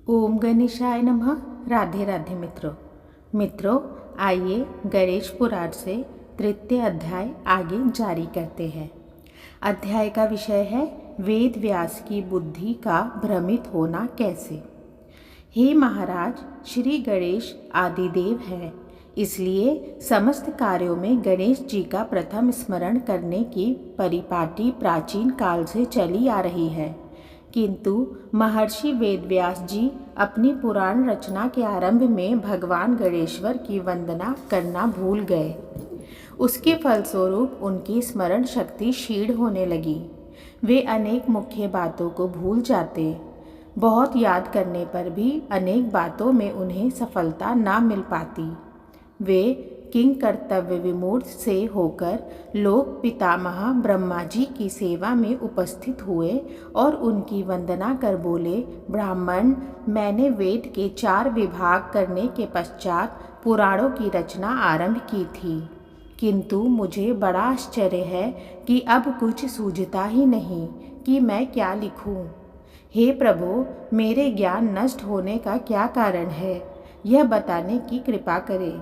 ओम गणेशाय नमः। राधे राधे मित्रों आइए गणेश पुराण से तृतीय अध्याय आगे जारी करते हैं। अध्याय का विषय है वेद व्यास की बुद्धि का भ्रमित होना कैसे। हे महाराज, श्री गणेश आदिदेव हैं, इसलिए समस्त कार्यों में गणेश जी का प्रथम स्मरण करने की परिपाटी प्राचीन काल से चली आ रही है। किंतु महर्षि वेदव्यास जी अपनी पुराण रचना के आरंभ में भगवान गणेश्वर की वंदना करना भूल गए। उसके फलस्वरूप उनकी स्मरण शक्ति क्षीण होने लगी। वे अनेक मुख्य बातों को भूल जाते। बहुत याद करने पर भी अनेक बातों में उन्हें सफलता ना मिल पाती। वे किंग कर्तव्य विमूढ़ से होकर लोक पितामह ब्रह्मा जी की सेवा में उपस्थित हुए और उनकी वंदना कर बोले, ब्राह्मण, मैंने वेद के 4 विभाग करने के पश्चात पुराणों की रचना आरंभ की थी, किंतु मुझे बड़ा आश्चर्य है कि अब कुछ सूझता ही नहीं कि मैं क्या लिखूं। हे प्रभु, मेरे ज्ञान नष्ट होने का क्या कारण है, यह बताने की कृपा करें।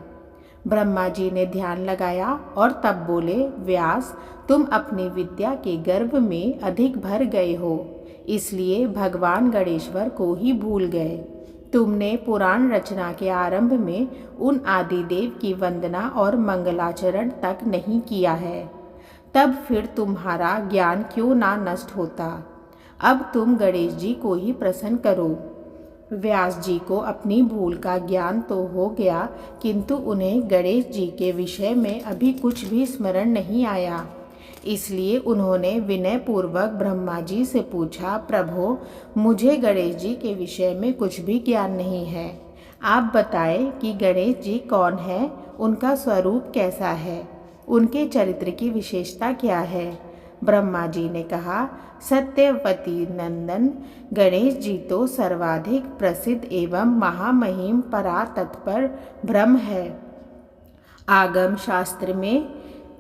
ब्रह्मा जी ने ध्यान लगाया और तब बोले, व्यास, तुम अपनी विद्या के गर्भ में अधिक भर गए हो, इसलिए भगवान गणेश्वर को ही भूल गए। तुमने पुराण रचना के आरंभ में उन आदिदेव की वंदना और मंगलाचरण तक नहीं किया है, तब फिर तुम्हारा ज्ञान क्यों ना नष्ट होता। अब तुम गणेश जी को ही प्रसन्न करो। व्यास जी को अपनी भूल का ज्ञान तो हो गया, किंतु उन्हें गणेश जी के विषय में अभी कुछ भी स्मरण नहीं आया। इसलिए उन्होंने विनय पूर्वक ब्रह्मा जी से पूछा, प्रभो, मुझे गणेश जी के विषय में कुछ भी ज्ञान नहीं है। आप बताएं कि गणेश जी कौन है, उनका स्वरूप कैसा है, उनके चरित्र की विशेषता क्या है। ब्रह्मा जी ने कहा, सत्यवती नंदन, गणेश जी तो सर्वाधिक प्रसिद्ध एवं महामहिम परातत्पर ब्रह्म है। आगम शास्त्र में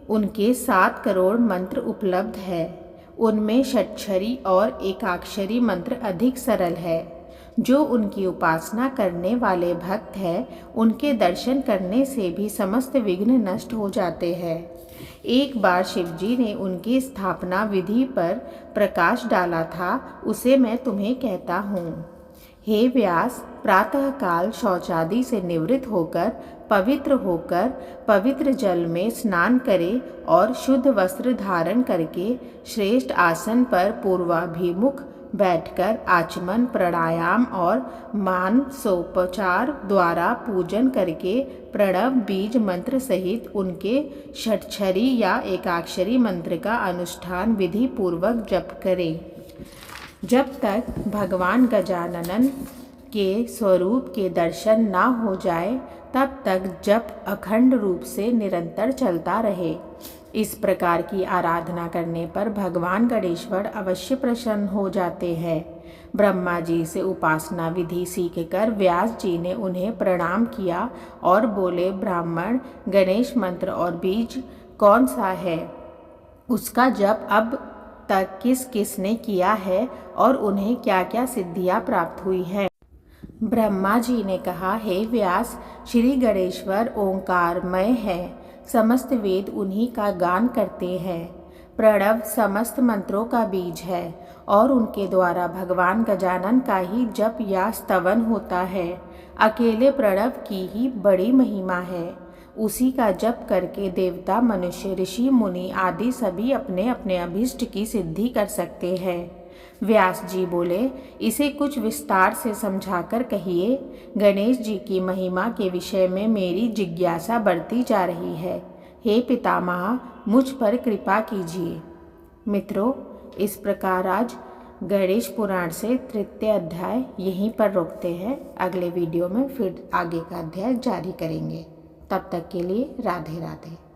उनके 7 करोड़ मंत्र उपलब्ध है। उनमें षट्क्षरी और एकाक्षरी मंत्र अधिक सरल है। जो उनकी उपासना करने वाले भक्त हैं, उनके दर्शन करने से भी समस्त विघ्न नष्ट हो जाते हैं। एक बार शिवजी ने उनकी स्थापना विधि पर प्रकाश डाला था, उसे मैं तुम्हें कहता हूँ। हे व्यास, प्रातःकाल शौचादि से निवृत्त होकर पवित्र जल में स्नान करें और शुद्ध वस्त्र धारण करके श्रेष्ठ आसन पर पूर्वाभिमुख बैठकर आचमन, प्राणायाम और मानसोपचार द्वारा पूजन करके प्रणव बीज मंत्र सहित उनके षट्क्षरी या एकाक्षरी मंत्र का अनुष्ठान विधि पूर्वक जप करें। जब तक भगवान गजानन के स्वरूप के दर्शन ना हो जाए, तब तक जप अखंड रूप से निरंतर चलता रहे। इस प्रकार की आराधना करने पर भगवान गणेश्वर अवश्य प्रसन्न हो जाते हैं। ब्रह्मा जी से उपासना विधि सीखकर व्यास जी ने उन्हें प्रणाम किया और बोले, ब्राह्मण, गणेश मंत्र और बीज कौन सा है, उसका जप अब तक किस किस ने किया है और उन्हें क्या क्या सिद्धियां प्राप्त हुई है। ब्रह्मा जी ने कहा, हे व्यास, श्री गणेश्वर ओंकारमय है। समस्त वेद उन्हीं का गान करते हैं। प्रणव समस्त मंत्रों का बीज है और उनके द्वारा भगवान गजानन का ही जप या स्तवन होता है। अकेले प्रणव की ही बड़ी महिमा है। उसी का जप करके देवता, मनुष्य, ऋषि, मुनि आदि सभी अपने अपने अभीष्ट की सिद्धि कर सकते हैं। व्यास जी बोले, इसे कुछ विस्तार से समझाकर कहिए। गणेश जी की महिमा के विषय में मेरी जिज्ञासा बढ़ती जा रही है। हे पितामह, मुझ पर कृपा कीजिए। मित्रों, इस प्रकार आज गणेश पुराण से तृतीय अध्याय यहीं पर रोकते हैं। अगले वीडियो में फिर आगे का अध्याय जारी करेंगे। तब तक के लिए राधे राधे।